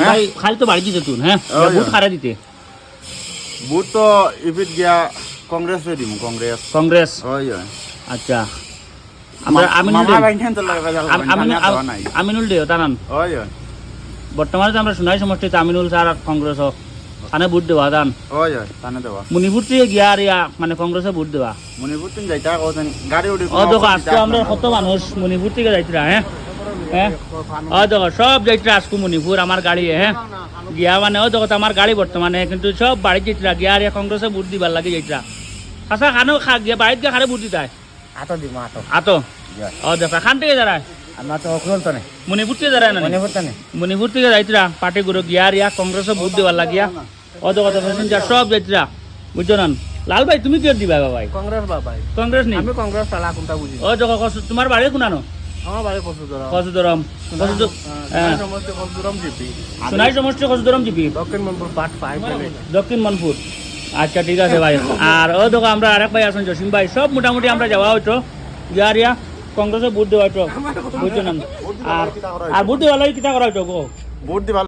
ভাই খালি তো বাড়ি দিতে তুন হ্যাঁ ভোট কারে দিতে ভোট তো ইফিট গিয়া কংগ্রেসে দিম কংগ্রেস কংগ্রেস ওই আচ্ছা আমরা আমিনুল মামা বাইনখান তো লাগা যাবে আমিনুল দেও তানান ওই বর্তমানে তো আমরা সোনাই সমষ্টিতে আমিনুল স্যার আর কংগ্রেস খানে ভোট দেওয়া দান ওই তানে দেওয়া মণিপুর থেকে গিয়া আর ইয়া মানে কংগ্রেসে ভোট দেওয়া মণিপুর তিন যাইতা কোন গাড়ি উঠি ও দেখো আজকে আমরা কত মানুষ মণিপুর থেকে যাইতরা হ্যাঁ হ্যাঁ ও দেখো সব যাইতরা আজকে মণিপুর আমার গাড়ি হ্যাঁ গিয়া মানে ও দেখো আমার গাড়ি বর্তমানে কিন্তু সব বাড়ি যাইতরা গিয়া আর কংগ্রেসে ভোট দিবার লাগে যাইতরা আচ্ছা খানো খা গিয়া বাড়িতে গিয়ে খারে ভোট দিতায় আতো দিব আতো আতো ও দেখো খান থেকে যারা আমরা তো অকরল তো নেই মণিপুর থেকে যারা না মনে করতে নেই মণিপুর থেকে যাইতরা পার্টি গুলো গিয়া আর ইয়া কংগ্রেসে ভোট দিবার লাগিয়া ও দেখো প্যাসেঞ্জার সব যাইতরা বুঝছো না লাল ভাই তুমি কি দিবা ভাই কংগ্রেস বাবাই কংগ্রেস নেই আমি কংগ্রেস চালা কোনটা বুঝি ও দেখো তোমার বাড়ি কোনানো আমার বাড়ি কসুদরা কসুদরম সমস্ত কসুদরম জিপি সোনাই সমষ্টি কসুদরম জিপি দক্ষিণ মনপুর পার্ট 5 দক্ষিণ মনপুর আচ্ছা ঠিক আছে ভাই আর ও দেখো আমরা আরেক ভাই আছেন জসিম ভাই সব মোটামুটি আমরা যাওয়া হইতো ইয়ারিয়া কংগ্রেসে ভোট দেওয়া হইতো বুঝছো না আর ভোট দেওয়া লাগে কিতা করা হইতো গো ভোট দিবা